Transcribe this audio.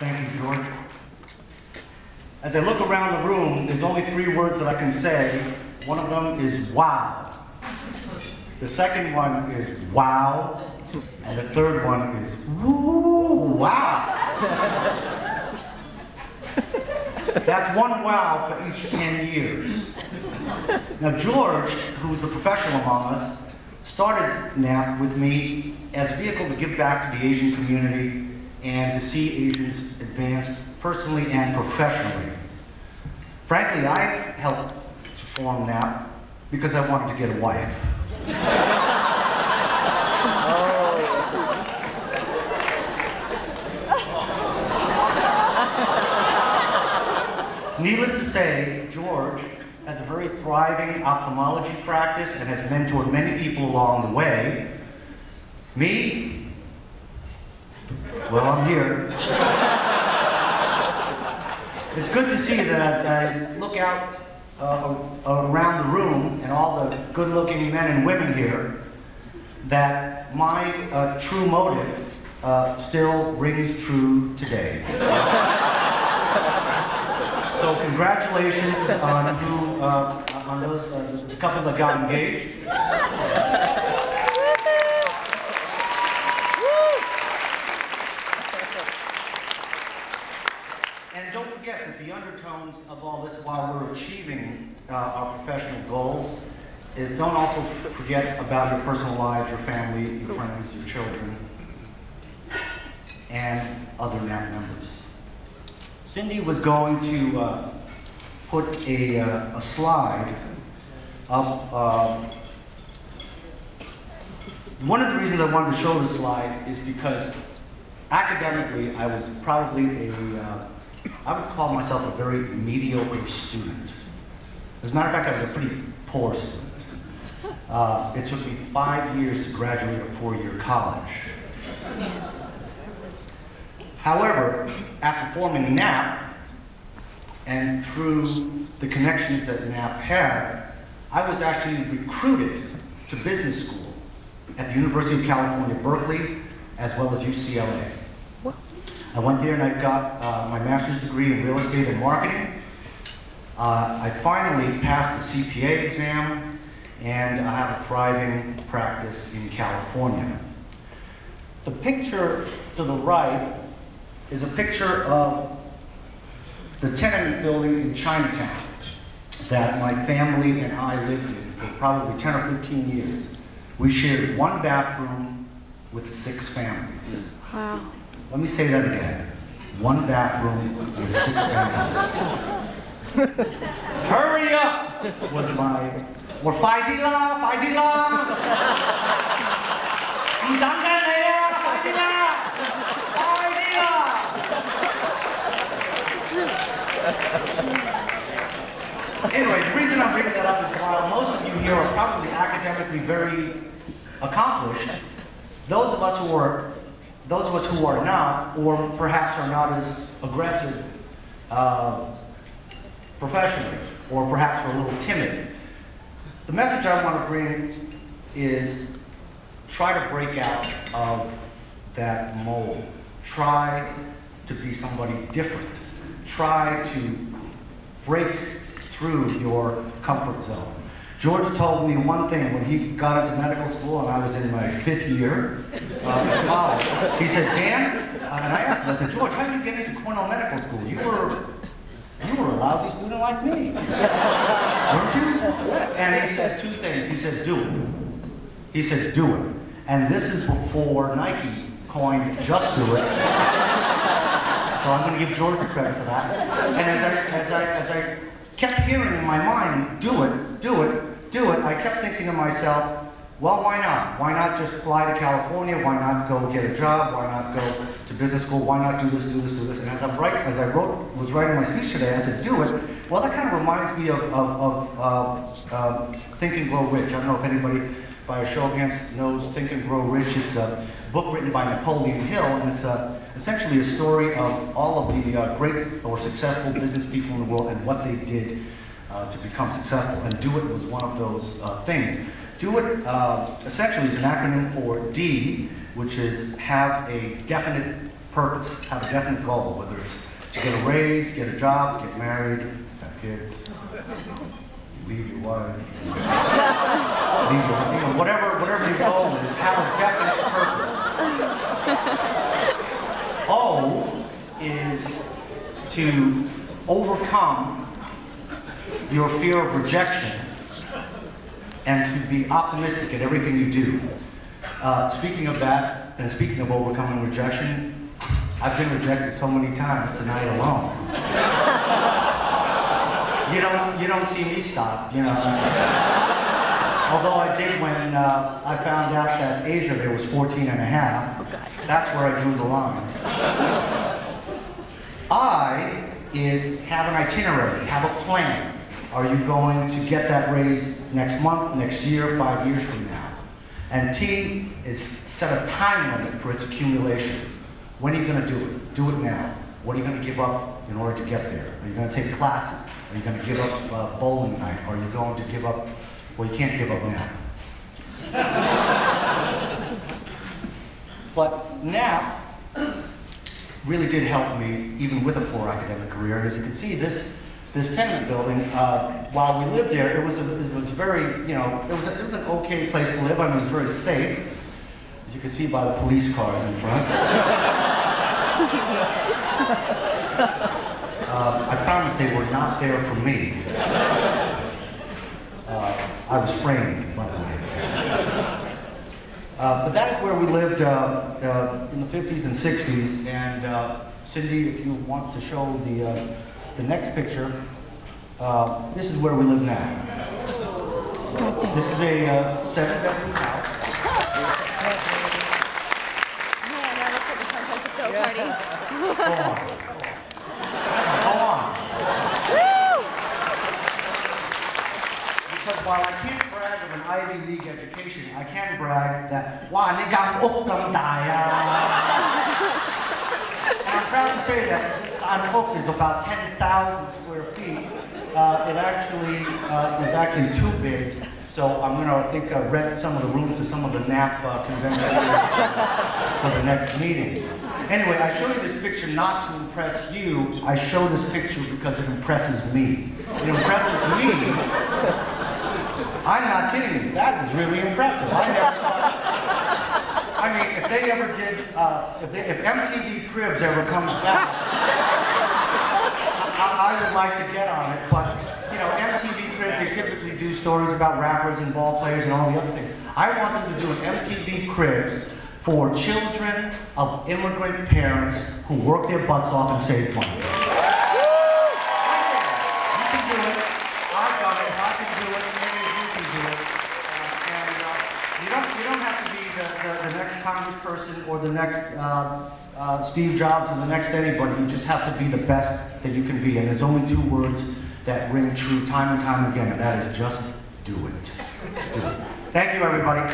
Thank you, George. As I look around the room, there's only 3 words that I can say. One of them is wow. The second one is wow. And the third one is woo, wow. That's one wow for each 10 years. Now George, who's the professional among us, started NAAAP with me as a vehicle to give back to the Asian community and to see Asians advance personally and professionally. Frankly, I helped to form NAAAP because I wanted to get a wife. Needless to say, George has a very thriving ophthalmology practice and has mentored many people along the way. Me? Well, I'm here. It's good to see that as I look out around the room and all the good-looking men and women here, that my true motive still rings true today. So congratulations on who, on those the couple that got engaged. And don't forget that the undertones of all this while we're achieving our professional goals is don't also forget about your personal lives, your family, your friends, your children, and other NAAAP members. Cindy was going to put a slide up. One of the reasons I wanted to show the slide is because academically I was probably I would call myself a very mediocre student. As a matter of fact, I was a pretty poor student. It took me 5 years to graduate a 4-year college. However, after forming NAAAP, and through the connections that NAAAP had, I was actually recruited to business school at the University of California, Berkeley, as well as UCLA. I went there and I got my master's degree in real estate and marketing. I finally passed the CPA exam, and I have a thriving practice in California. The picture to the right is a picture of the tenement building in Chinatown that my family and I lived in for probably 10 or 15 years. We shared 1 bathroom with 6 families. Wow. Let me say that again. 1 bathroom with 6 families. Hurry up was my, or Phai Di La, Phai Di La. Anyway, the reason I'm bringing that up is while most of you here are probably academically very accomplished, those of us who are not, or perhaps are not as aggressive professionally, or perhaps are a little timid, the message I want to bring is try to break out of that mold. Try to be somebody different. Try to break through your comfort zone. George told me one thing when he got into medical school and I was in my 5th year of college. He said, Dan, and I asked him, I said, George, how did you get into Cornell Medical School? You were a lousy student like me, weren't you? And he said 2 things. He said, do it. He said, do it. And this is before Nike coined just do it. So I'm going to give George the credit for that. And as I kept hearing in my mind, do it, do it, do it, I kept thinking to myself, well, why not? Why not just fly to California? Why not go get a job? Why not go to business school? Why not do this, do this, do this? And as I was writing my speech today, I said, do it. Well, that kind of reminds me of Think and Grow Rich. I don't know if anybody, by a show of hands, knows Think and Grow Rich. It's a book written by Napoleon Hill, and it's essentially a story of all of the great or successful business people in the world and what they did to become successful. And do it was one of those things. Do it essentially is an acronym for D, which is have a definite purpose, have a definite goal, whether it's to get a raise, get a job, get married, have kids, leave your wife, leave your, whatever your goal is, have a definite purpose. O is to overcome your fear of rejection and to be optimistic at everything you do. Speaking of that, and speaking of overcoming rejection, I've been rejected so many times tonight alone. You don't see me stop, you know. Although I did when I found out that Asia there was 14 and a half. That's where I drew the line. I is have an itinerary, have a plan. Are you going to get that raise next month, next year, 5 years from now? And T is set a time limit for its accumulation. When are you going to do it? Do it now. What are you going to give up in order to get there? Are you going to take classes? Are you going to give up bowling night? Are you going to give up, well, you can't give up now. But NAAAP really did help me, even with a poor academic career. And as you can see, this tenement building, while we lived there, it was very, you know, it was an okay place to live. I mean, it was very safe, as you can see by the police cars in front. I promise they were not there for me. I was framed, by the way. But that is where we lived in the 50s and 60s. And Cindy, if you want to show the next picture, this is where we live now. This is a 7-bedroom house. Go on. Because while I can't brag of an Ivy League education, I can brag that, wow, and I'm proud to say that Oak is about 10,000 square feet. It actually is actually too big, so I'm going to rent some of the rooms to some of the NAAAP conventions for the next meeting. Anyway, I show you this picture not to impress you. I show this picture because it impresses me. It impresses me. I'm not kidding you. That is really impressive. I mean, if they ever did, if MTV Cribs ever comes back, I would like to get on it. But you know, MTV Cribs, they typically do stories about rappers and ball players and all the other things. I want them to do an MTV Cribs for children of immigrant parents who work their butts off and save money. You can do it. I've done it. I can do it. Maybe you can do it. And you don't have to be the next congressperson or the next Steve Jobs or the next anybody. You just have to be the best that you can be. And there's only 2 words that ring true time and time again, and that is just do it. Do it. Thank you, everybody.